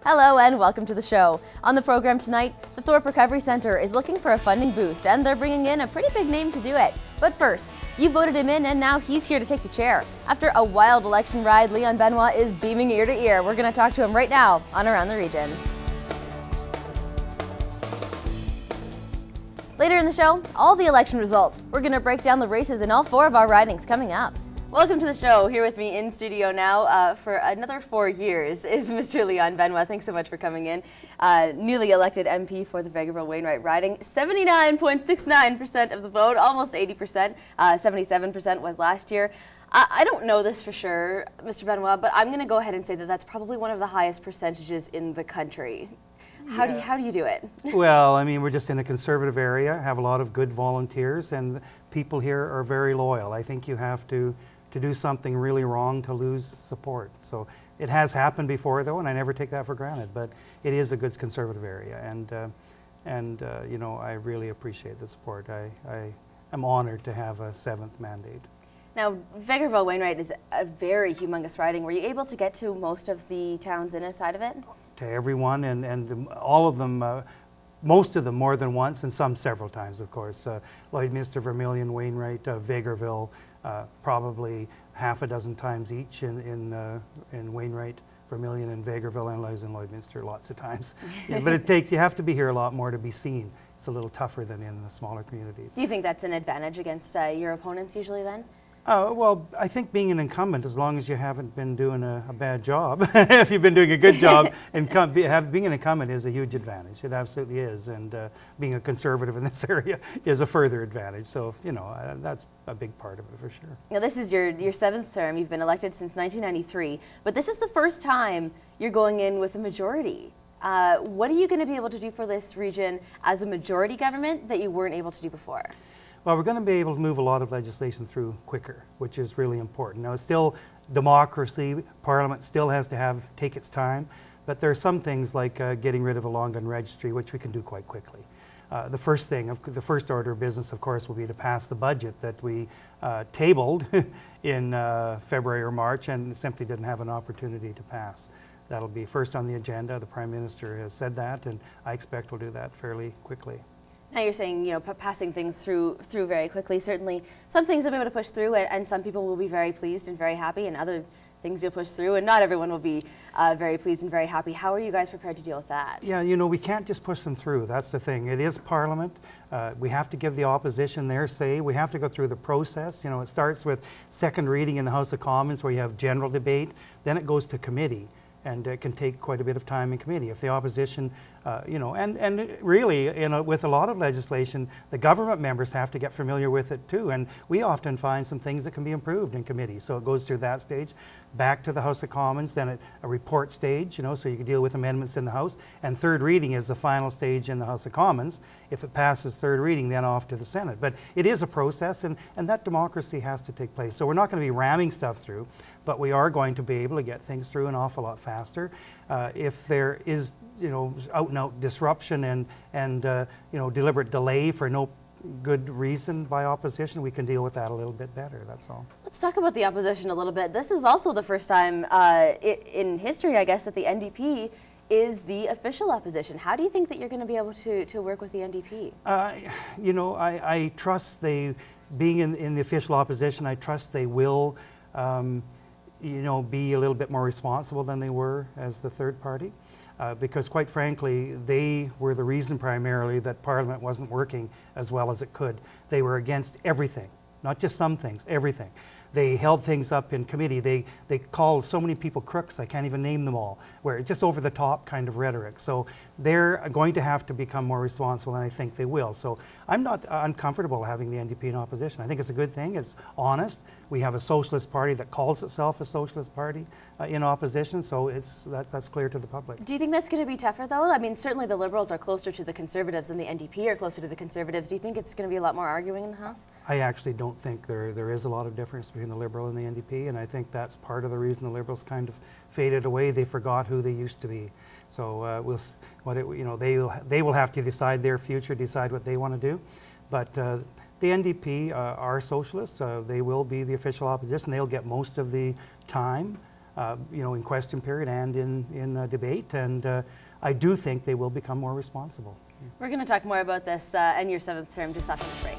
Hello and welcome to the show. On the program tonight, the Thorpe Recovery Centre is looking for a funding boost and they're bringing in a pretty big name to do it. But first, you voted him in and now he's here to take the chair. After a wild election ride, Leon Benoit is beaming ear to ear. We're going to talk to him right now on Around the Region. Later in the show, all the election results. We're going to break down the races in all 4 of our ridings coming up. Welcome to the show. Here with me in studio now for another 4 years is Mr. Leon Benoit. Thanks so much for coming in. Newly elected MP for the Vegreville-Wainwright riding. 79.69% of the vote, almost 80%. 77% was last year. I don't know this for sure, Mr. Benoit, but I'm going to go ahead and say that that's probably one of the highest percentages in the country. How do you do it? Well, I mean, we're just in a conservative area, have a lot of good volunteers, and people here are very loyal. I think you have to do something really wrong to lose support. So it has happened before, though, and I never take that for granted. But it is a good conservative area, and you know, I really appreciate the support. I am honored to have a 7th mandate. Now, Vegreville-Wainwright is a very humongous riding. Were you able to get to most of the towns in and side of it? To everyone, and all of them, most of them more than once, and some several times, of course. Lloydminster, Vermilion, Wainwright, Vegreville, probably half a dozen times each in Wainwright, Vermilion, and Vegreville, and Lloydminster lots of times. Yeah, but you have to be here a lot more to be seen. It's a little tougher than in the smaller communities. Do you think that's an advantage against your opponents usually then? Well, I think being an incumbent, as long as you haven't been doing a bad job, if you've been doing a good job, being an incumbent is a huge advantage. It absolutely is, and being a conservative in this area is a further advantage. So, you know, that's a big part of it for sure. Now, this is your 7th term. You've been elected since 1993, but this is the first time you're going in with a majority. What are you going to be able to do for this region as a majority government that you weren't able to do before? Well, we're going to be able to move a lot of legislation through quicker, which is really important. Now, it's still democracy. Parliament still has to take its time, but there are some things like getting rid of a long gun registry, which we can do quite quickly. The first order of business, of course, will be to pass the budget that we tabled in February or March and simply didn't have an opportunity to pass. That'll be first on the agenda. The Prime Minister has said that, and I expect we'll do that fairly quickly. Now you're saying, you know, passing things through very quickly. Certainly some things you'll be able to push through and some people will be very pleased and very happy, and other things you'll push through and not everyone will be very pleased and very happy. How are you guys prepared to deal with that? Yeah, you know, we can't just push them through. That's the thing. It is Parliament. We have to give the opposition their say. We have to go through the process. You know, it starts with second reading in the House of Commons where you have general debate. Then it goes to committee. And it can take quite a bit of time in committee. If the opposition, you know, and really, you know, with a lot of legislation, the government members have to get familiar with it too. And we often find some things that can be improved in committee. So it goes through that stage, back to the House of Commons, then a report stage, you know, so you can deal with amendments in the House. And third reading is the final stage in the House of Commons. If it passes third reading, then off to the Senate. But it is a process, and that democracy has to take place. So we're not going to be ramming stuff through, but we are going to be able to get things through an awful lot faster. If there is, you know, out-and-out disruption and you know, deliberate delay for no good reason by opposition, we can deal with that a little bit better, that's all. Let's talk about the opposition a little bit. This is also the first time in history, I guess, that the NDP is the official opposition. How do you think that you're going to be able to work with the NDP? You know, I trust being in the official opposition, I trust they will you know, be a little bit more responsible than they were as the third party. Because quite frankly, they were the reason primarily that Parliament wasn't working as well as it could. They were against everything, not just some things, everything. They held things up in committee. They called so many people crooks, I can't even name them all, where it's just over the top kind of rhetoric. So they're going to have to become more responsible, and I think they will. So I'm not uncomfortable having the NDP in opposition. I think it's a good thing. It's honest. We have a socialist party that calls itself a socialist party in opposition, so that's clear to the public. Do you think that's going to be tougher, though? I mean, certainly the Liberals are closer to the Conservatives than the NDP are closer to the Conservatives. Do you think it's going to be a lot more arguing in the House? I actually don't think there is a lot of difference between the Liberal and the NDP, and I think that's part of the reason the Liberals kind of faded away. They forgot who they used to be. So you know, they will have to decide their future, decide what they want to do. But the NDP are socialists. They will be the official opposition. They'll get most of the time. you know, in question period and in debate, and I do think they will become more responsible. We're going to talk more about this and your 7th term just after this break.